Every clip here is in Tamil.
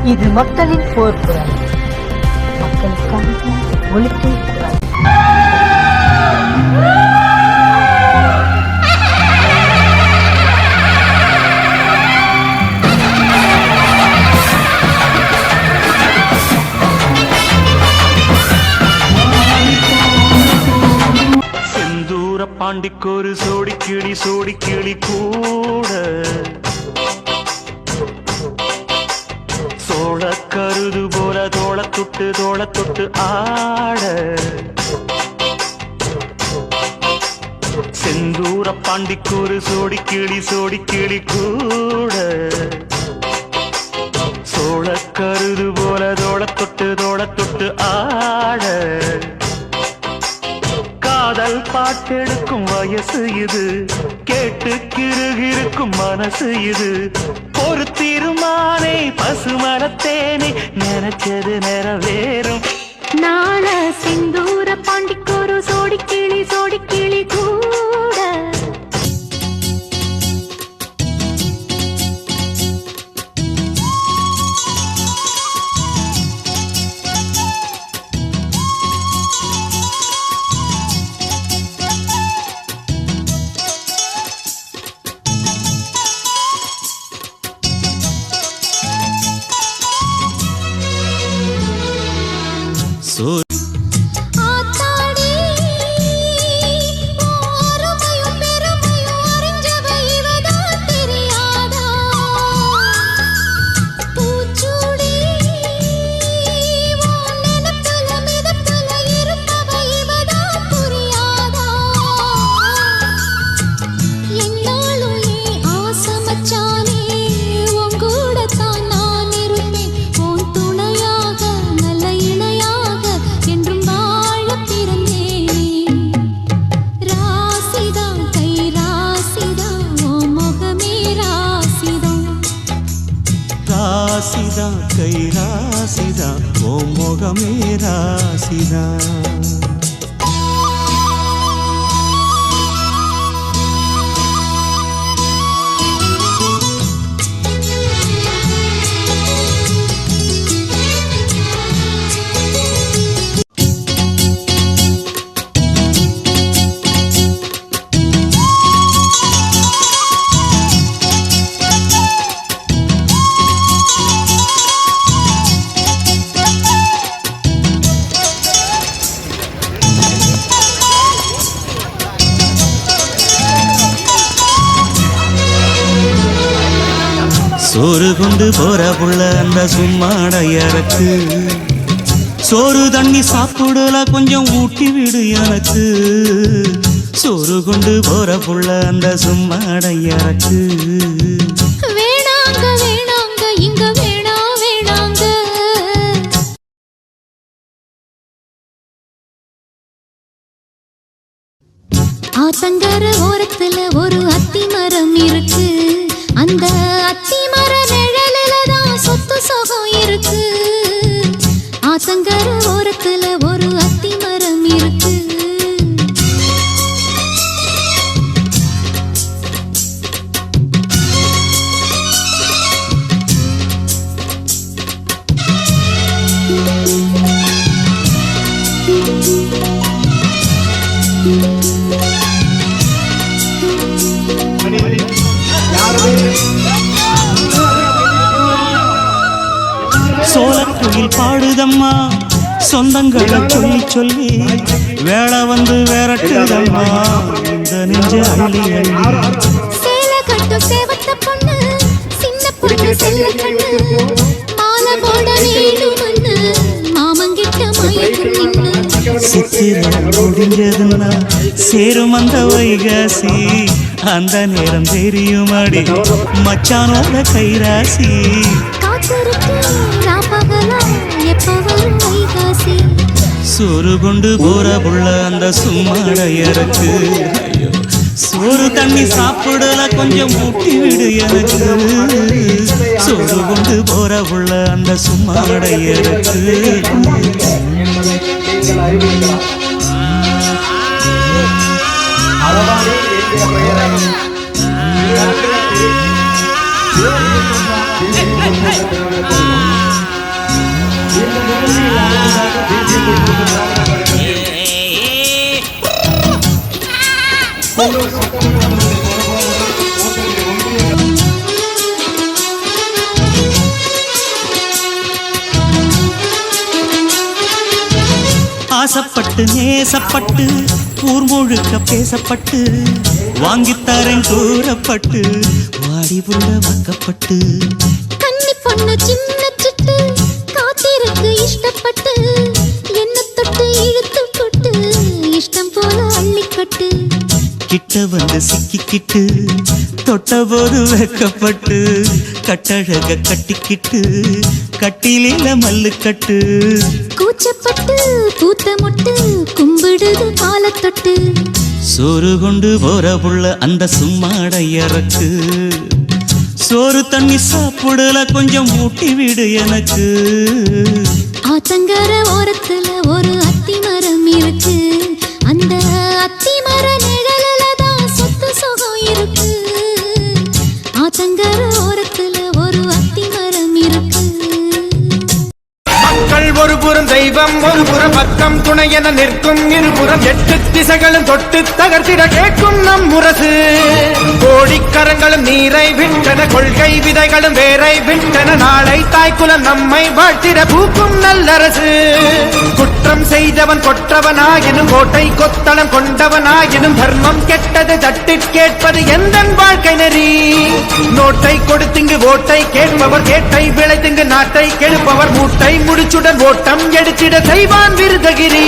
இது மக்களின் போர்க்குரல். மக்களுக்கான ஒலிக்கை குரல். செந்தூர பாண்டிக்கொரு சோடி கிளி கூட சோழ கருது போல தோள தொட்டு ஆட. செந்தூர பாண்டிக்கொரு சோடி கிளி கூட சோழ கருது போல தோள தொட்டு ஆட. காதல் பாட்டெடுக்கும் வயசு இது, கேட்டு கிருகிருக்கும் மனசு இது. ஒரு திருமானே பசுமரத்தேனே நினைச்சது நிறைவேறும். நாள செந்தூர பாண்டிக்கொரு சோடி கிளி கூட ராசிதா கை ராசிதா ஓ முகமே ராசிதா. சோறு கொண்டு போற புள்ள அந்த சும்மாடையறக்கு, சோறு தண்ணி சாப்பிடல கொஞ்சம் ஊட்டி விடு எனக்கு. சோறு கொண்டு போற புள்ள அந்த சும்மாடையறக்கு. வேணாங்க வேணாங்க இங்க வேணாங்க. ஆத்தங்கர ஓரத்துல ஒரு அத்தி மரம் இருக்கு, அந்த அத்தி மர நிழலில தான் சொத்து சுகம் இருக்கு. ஆத்தங்கர ஓரத்துல ஒரு அத்தி மரம் இருக்கு. சோழக்குயில் பாடுதம்மா சொந்தங்களை சொல்லி வேளை வந்து விரட்டுதம்மா இந்த நெஞ்ச அள்ளி அள்ளி. சேல கட்டு சேவத்த பொண்ணு சின்ன பொண்ணு செல்ல கண்ணு மாலை போட வேணுமன்னு மாமங்கிட்ட மயக்கம் நின்னு. சித்திரம் முடிஞ்சதுன்னா சேரும் அந்த வைகாசி, அந்த நேரம் தெரியும் அடி மச்சானோட கைராசி. சோறு கொண்டு போற புள்ள அந்த சும்மாடையறக்கு, சோறு தண்ணி சாப்பிடல கொஞ்சம் ஊட்டி விடு எனக்கு. சோறு கொண்டு போற புள்ள அந்த சும்மாடையறக்கு. Hey! ஆசப்பட்டு நேசப்பட்டு ஊர் முழுக்க பேசப்பட்டு வாங்கித்தாரன் கூறப்பட்டு வாடி புள்ள வாக்கப்பட்டு கன்னி பொண்ணு சின்ன சிட்டு காத்திருக்கு இஷ்டப்பட்டு என்ன தொட்டு இழுத்து கொட்டு இஷ்டம் போல அள்ளிக்கட்டு கிட்ட வந்து சிக்கிக்கிட்டு தொட்ட போது வெக்கப்பட்டு கட்டழக கட்டிக்கிட்டு கட்டிலில மல்லு கட்டு கூச்சப்பட்டு பூத்த முட்டு கும்பிடுது காலத்தொட்டு சோறு கொண்டு போற புள்ள அந்த சும்மாட இறக்கு சோறு தண்ணி சாப்பிடல கொஞ்சம் ஊட்டி விடு எனக்கு ஆத்தங்கர ஓரத்துல ஒரு அத்தி மரம் இருக்கு அந்த அத்தி மர நிழலில தான் சொத்து சுகம் இருக்கு ஆத்தங்கர ஓரத்துல ஒரு அத்தி மரம் இருக்கு மக்கள் ஒரு புறம் தெய்வம் ஒரு புறம் பக்கம் துணை என நிற்கும் இருபுறம் 8 திசைகளும் தொட்டு தகர்த்திட கேட்கும் நம் முரசு கோடிக்கரங்களும் நீரை விட்டன கொள்கை விதைகளும் வேரை விட்டன நாளை தாய்க்குலம் நம்மை வாழ்த்திட பூக்கும் நல்லரசு குற்றம் செய்தவன் கொற்றவனாயினும் கோட்டை கொத்தளம் கொண்டவனாயினும் தர்மம் கெட்டது தட்டி கேட்பது எந்த வாழ்க்கை நெறி நோட்டை கொடுத்திங்கு ஓட்டை கேட்பவர் கேட்டை விளைத்திங்கு நாட்டை கெடுப்பவர் மூட்டை முடிச்சுடன் ஓட்டம் எடுத்திட செய்வான் விருதகிரி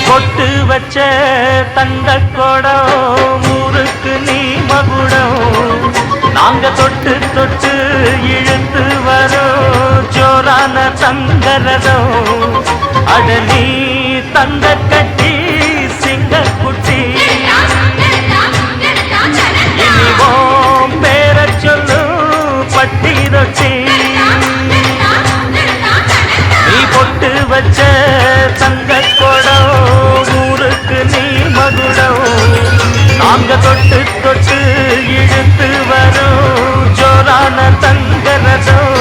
பொட்டு வச்ச தங்க கொடம் ஊருக்கு நீ மகுடம் நாங்க தொட்டு தொட்டு இழுத்து வரோம் ஜோரான தங்கரதம் அட நீ தங்க கட்டி சிங்க குட்டி இனிவோம் பேர சொல்லு பட்டி ரொட்டி நீ பொட்டு வச்ச தங்க கொடம் ஊருக்கு நீ மகுடம் நாங்க தொட்டு தொட்டு இழுத்து வரோம் ஜோரான தங்கரதம்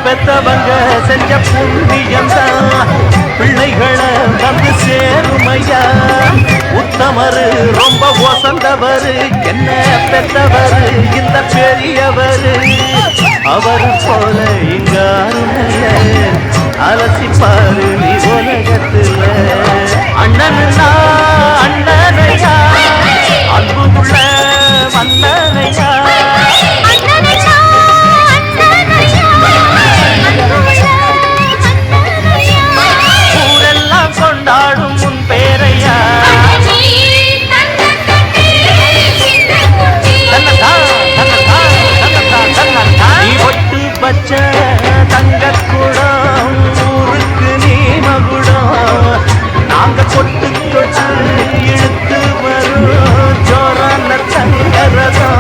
பெத்தவங்க செஞ்ச புண்ணியம்தான் பிள்ளைகளை வந்து சேருமையா உத்தமரு ரொம்ப ஒசந்தவரு என்ன பெத்தவரு இந்த பெரியவரு அவரு போல இங்காருமைய அலசிப்பாரு நீ உலகத்துல அண்ணனுனா அண்ணனையா அன்புள்ள மன்னனையா கொண்டாடும் உன் பேரையா நீ ஒட்டு பச்ச தங்க குடம் ஊருக்கு நீ மகுடம் நாங்க கொட்டு கொட்டு இழுத்து வரும் ஜோரான தங்கரதம்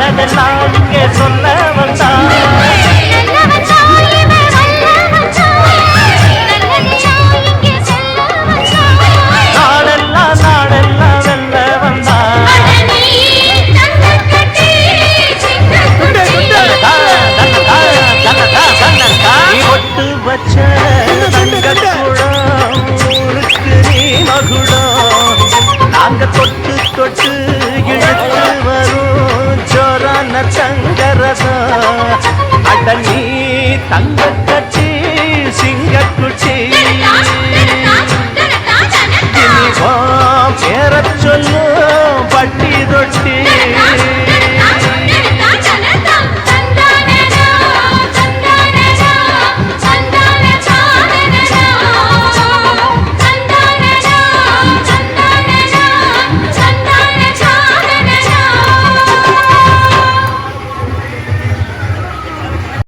நல்லதெல்லாம் இங்கே சொல்ல வந்தா நாடெல்லாம் நாடெல்லாம் வெல்ல வந்தா நீ ஒட்டு வச்ச தங்கக்குடம் ஊருக்கு நீ மகுடம் நாங்க தொட்டு தொட்டு இழுத்து வரும் ஜோரான தங்கரசம் அட நீ தங்க கட்சி சிங்கக்குச்சி இனி வா பேர சொல்லு